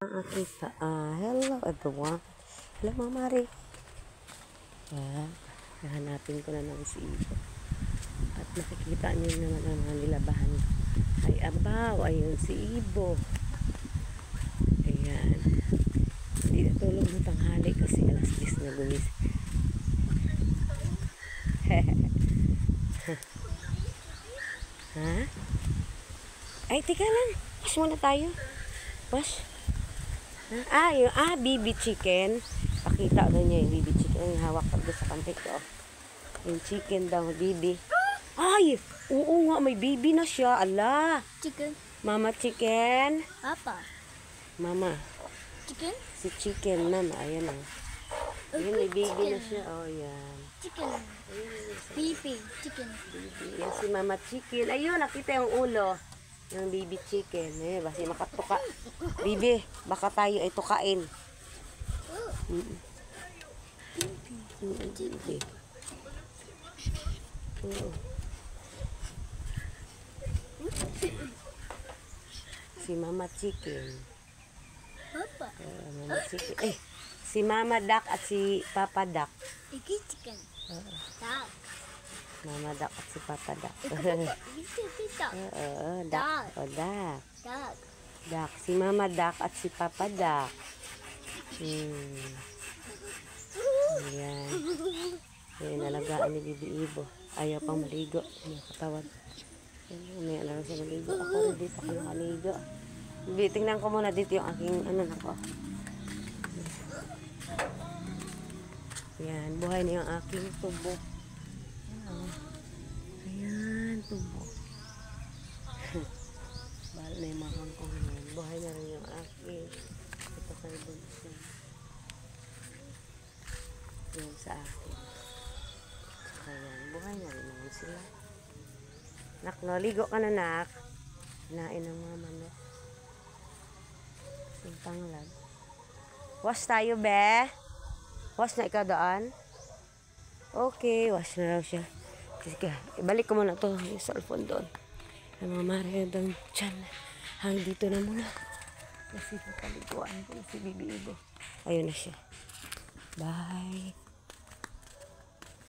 Aking hello everyone. Hello Mama Mari. Hahanapin ko na ng si Ibo. At nakikita niyo naman ang mga nilabahan. Ay abaw, ayun si Ibo. Ayan. Hindi natulog ng tanghali kasi alas 10 na gumising. Ha? Ay, tika lang. Wash muna tayo. Wash. Yung BB chicken. Pakita daw niya yung BB chicken. Yung hawak ko sa kantik ko. Yung chicken daw, BB. Ay! Oo nga, may BB na siya. Ala! Chicken. Mama chicken. Apa? Mama. Chicken? Si chicken, mama. Ayan o. Ayan, may BB na siya. Oh, yan. Chicken. Baby. Chicken. BB. Yan si mama chicken. Ayun, nakita yung ulo. Yung baby chicken. Basi makatuka. Bibi, baka tayo ay tukain. Bibi. Si mama chicken. Papa. Mama chicken. Si mama duck at si papa duck. Iki chicken. Duck. Mama duck at si papa duck. Tita. Duck. O, duck. Duck. Duck. Si mama duck at si papa duck. Ayan. Ayan, nalagaan ni Bibi Ibo. Ayaw pang maligo. May katawan. May alam siya maligo. Ako rin dito ako nakaligo. Bibi, tingnan ko muna dito yung aking nako. Ayan, buhay na yung aking tubo. Ayan, tubo. Bahal na yung mga kangkong yan. Buhay na rin yung aking. Ito kayo bunso. Yan sa akin. Saka yan, buhay na rin naman sila. Nak, no, ligo ka na, nak. Hinain ng mga manok. Yung panglag. Wash tayo, be. Wash na ikaw doon. Okay, wash na raw siya. Sige, ibalik ko muna to yung cellphone doon. Ang mga Mario doon dyan. Hanggang dito na muna. Kasi napaliguan ko na si Bibi Ibo. Ayun na siya. Bye.